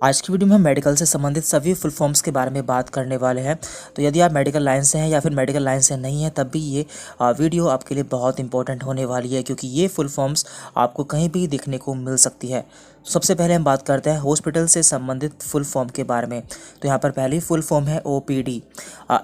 आज की वीडियो में हम मेडिकल से संबंधित सभी फुल फॉर्म्स के बारे में बात करने वाले हैं। तो यदि आप मेडिकल लाइन से हैं या फिर मेडिकल लाइन से नहीं हैं तब भी ये वीडियो आपके लिए बहुत इंपॉर्टेंट होने वाली है, क्योंकि ये फुल फॉर्म्स आपको कहीं भी दिखने को मिल सकती है। तो सबसे पहले हम बात करते हैं हॉस्पिटल से संबंधित फुल फॉर्म के बारे में। तो यहाँ पर पहली फुल फॉर्म है OPD।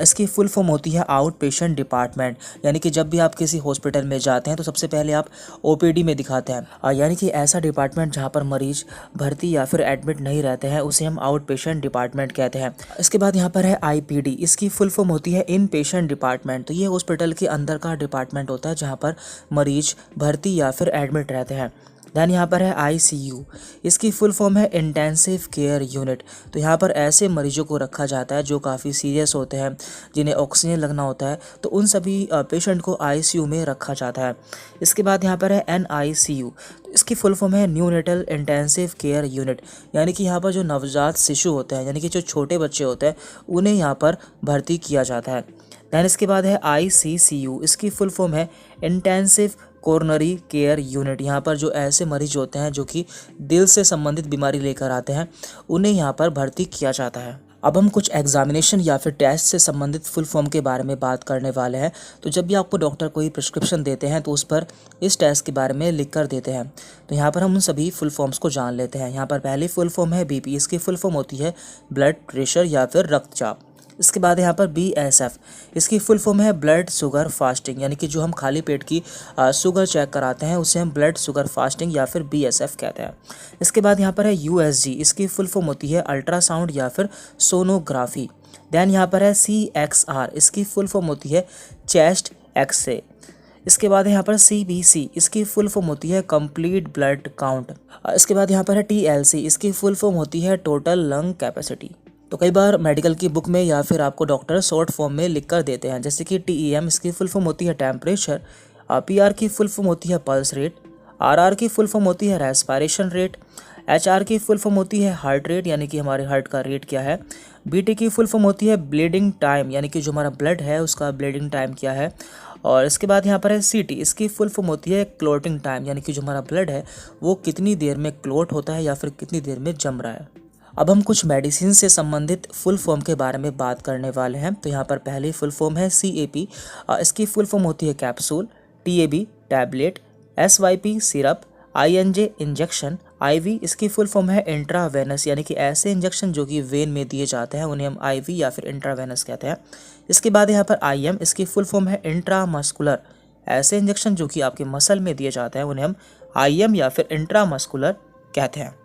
इसकी फुल फॉर्म होती है आउट पेशेंट डिपार्टमेंट, यानी कि जब भी आप किसी हॉस्पिटल में जाते हैं तो सबसे पहले आप OPD में दिखाते हैं, यानी कि ऐसा डिपार्टमेंट जहाँ पर मरीज भर्ती या फिर एडमिट नहीं रहते हैं उसे हम आउट पेशेंट डिपार्टमेंट कहते हैं। इसके बाद यहाँ पर है IPD। इसकी फुल फॉर्म होती है इन पेशेंट डिपार्टमेंट। तो ये हॉस्पिटल के अंदर का डिपार्टमेंट होता है जहाँ पर मरीज भर्ती या फिर एडमिट रहते हैं। दैन यहाँ पर है ICU। इसकी फुल फॉर्म है इंटेंसिव केयर यूनिट। तो यहाँ पर ऐसे मरीजों को रखा जाता है जो काफ़ी सीरियस होते हैं, जिन्हें ऑक्सीजन लगना होता है, तो उन सभी पेशेंट को ICU में रखा जाता है। इसके बाद यहाँ पर है NICU। तो इसकी फुल फॉर्म है न्यूनेटल इंटेंसिव केयर यूनिट, यानी कि यहाँ पर जो नवजात शिशु होते हैं, यानी कि जो छोटे बच्चे होते हैं, उन्हें यहाँ पर भर्ती किया जाता है। दैन इसके बाद है ICCU। इसकी फुल फॉर्म है इंटेंसिव कोरोनरी केयर यूनिट। यहाँ पर जो ऐसे मरीज होते हैं जो कि दिल से संबंधित बीमारी लेकर आते हैं, उन्हें यहाँ पर भर्ती किया जाता है। अब हम कुछ एग्जामिनेशन या फिर टेस्ट से संबंधित फुल फॉर्म के बारे में बात करने वाले हैं। तो जब भी आपको डॉक्टर कोई प्रिस्क्रिप्शन देते हैं तो उस पर इस टेस्ट के बारे में लिख कर देते हैं। तो यहाँ पर हम उन सभी फुल फॉर्म्स को जान लेते हैं। यहाँ पर पहली फुल फॉर्म है BP। इसकी फुल फॉर्म होती है ब्लड प्रेशर या फिर रक्तचाप। इसके बाद यहाँ पर BSF। इसकी फुल फॉर्म है ब्लड शुगर फास्टिंग, यानी कि जो हम खाली पेट की शुगर चेक कराते हैं उसे हम ब्लड शुगर फास्टिंग या फिर BSF कहते हैं। इसके बाद यहाँ पर है USG। इसकी फुल फॉर्म होती है अल्ट्रासाउंड या फिर सोनोग्राफी। दैन यहाँ पर है CXR। इसकी फुल फॉर्म होती है चेस्ट एक्सरे। इसके बाद यहाँ पर CBC। इसकी फुल फॉर्म होती है कंप्लीट ब्लड काउंट। इसके बाद यहाँ पर है TLC। इसकी फुल फॉर्म होती है टोटल लंग कैपेसिटी। तो कई बार मेडिकल की बुक में या फिर आपको डॉक्टर शॉर्ट फॉर्म में लिख कर देते हैं, जैसे कि TEM। इसकी फुल फॉर्म होती है टेम्परेचर। PR की फुल फॉर्म होती है पल्स रेट। RR की फुल फॉर्म होती है रेस्पिरेशन रेट। HR की फुल फॉर्म होती है हार्ट रेट, यानी कि हमारे हार्ट का रेट क्या है। BT की फुल फॉर्म होती है ब्लीडिंग टाइम, यानी कि जो हमारा ब्लड है उसका ब्लीडिंग टाइम क्या है। और इसके बाद यहाँ पर है CT। इसकी फुल फॉर्म होती है क्लोटिंग टाइम, यानी कि जो हमारा ब्लड है वो कितनी देर में क्लोट होता है या फिर कितनी देर में जम रहा है। अब हम कुछ मेडिसिन से संबंधित फुल फॉर्म के बारे में बात करने वाले हैं। तो यहाँ पर पहली फुल फॉर्म है CAP। इसकी फुल फॉर्म होती है capsule. TAB tablet. SYP syrup. INJ injection. IV इसकी फुल फॉर्म है इंट्रावेनस, यानी कि ऐसे इंजेक्शन जो कि वेन में दिए जाते हैं उन्हें हम IV या फिर इंट्रावेनस कहते हैं। इसके बाद यहाँ पर IM। इसकी फुल फॉर्म है इंट्रामस्कुलर। ऐसे इंजेक्शन जो कि आपके मसल में दिए जाते हैं उन्हें हम IM या फिर इंट्रामस्कुलर कहते हैं।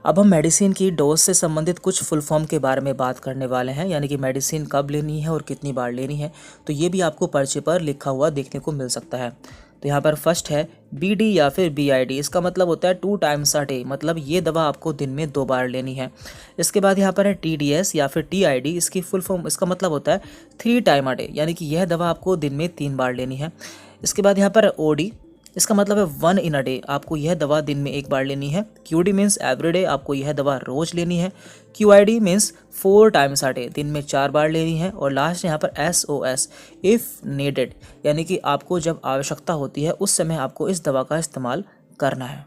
अब हम मेडिसिन की डोज से संबंधित कुछ फुल फॉर्म के बारे में बात करने वाले हैं, यानी कि मेडिसिन कब लेनी है और कितनी बार लेनी है। तो ये भी आपको पर्चे पर लिखा हुआ देखने को मिल सकता है। तो यहाँ पर फर्स्ट है BD या फिर BID। इसका मतलब होता है 2 टाइम्स अ डे, मतलब ये दवा आपको दिन में 2 बार लेनी है। इसके बाद यहाँ पर है TDS या फिर TID। इसकी फुल फॉर्म, इसका मतलब होता है 3 टाइम अ डे, यानी कि यह दवा आपको दिन में 3 बार लेनी है। इसके बाद यहाँ पर OD। इसका मतलब है 1 इन अ डे, आपको यह दवा दिन में 1 बार लेनी है। QD मीन्स एवरीडे, आपको यह दवा रोज लेनी है। QID means 4 times a day, दिन में 4 बार लेनी है। और लास्ट यहाँ पर SOS इफ़ नीडेड, यानी कि आपको जब आवश्यकता होती है उस समय आपको इस दवा का इस्तेमाल करना है।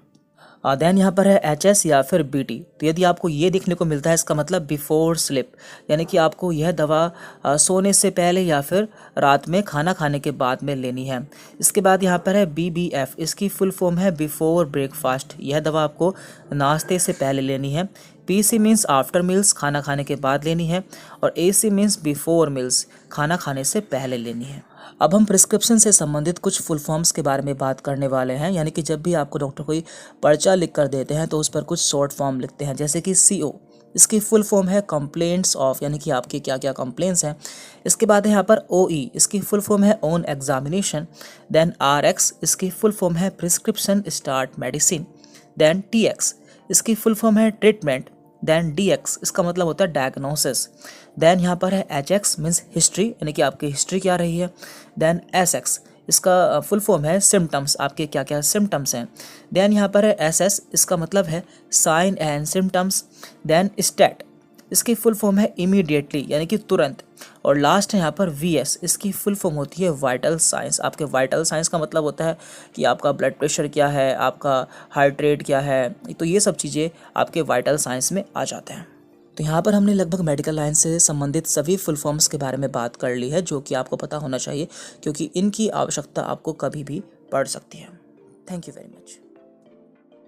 देन यहाँ पर है HS या फिर BT। तो यदि आपको ये देखने को मिलता है इसका मतलब बिफोर स्लिप, यानी कि आपको यह दवा सोने से पहले या फिर रात में खाना खाने के बाद में लेनी है। इसके बाद यहाँ पर है BBF। इसकी फुल फॉर्म है बिफोर ब्रेकफास्ट। यह दवा आपको नाश्ते से पहले लेनी है। PC मीन्स आफ्टर मील्स, खाना खाने के बाद लेनी है। और AC मीन्स बिफोर मील्स, खाना खाने से पहले लेनी है। अब हम प्रिस्क्रिप्शन से संबंधित कुछ फुल फॉर्म्स के बारे में बात करने वाले हैं, यानी कि जब भी आपको डॉक्टर कोई पर्चा लिख कर देते हैं तो उस पर कुछ शॉर्ट फॉर्म लिखते हैं, जैसे कि CO। इसकी फुल फॉर्म है कंप्लेंट्स ऑफ, यानी कि आपके क्या क्या कंप्लेंट्स हैं। इसके बाद है यहाँ पर OE। इसकी फुल फॉर्म है ऑन एग्जामिनेशन। Then RX। इसकी फुल फॉर्म है prescription start medicine. Then TX। इसकी फुल फॉर्म है ट्रीटमेंट। Then DX। इसका मतलब होता है डायग्नोसिस। देन यहाँ पर है HX मीन्स हिस्ट्री, यानी कि आपकी हिस्ट्री क्या रही है। Then SX। इसका फुल फॉर्म है सिम्टम्स, आपके क्या क्या सिम्टम्स हैं। देन यहाँ पर है SS। इसका मतलब है sign and symptoms. Then stat. इसकी फुल फॉर्म है इमीडिएटली यानी कि तुरंत। और लास्ट है यहाँ पर VS, इसकी फुल फॉर्म होती है वाइटल साइंस। आपके वाइटल साइंस का मतलब होता है कि आपका ब्लड प्रेशर क्या है, आपका हार्ट रेट क्या है, तो ये सब चीज़ें आपके वाइटल साइंस में आ जाते हैं। तो यहाँ पर हमने लगभग मेडिकल लाइन से संबंधित सभी फुल फॉर्म्स के बारे में बात कर ली है, जो कि आपको पता होना चाहिए क्योंकि इनकी आवश्यकता आपको कभी भी पड़ सकती है। Thank you very much.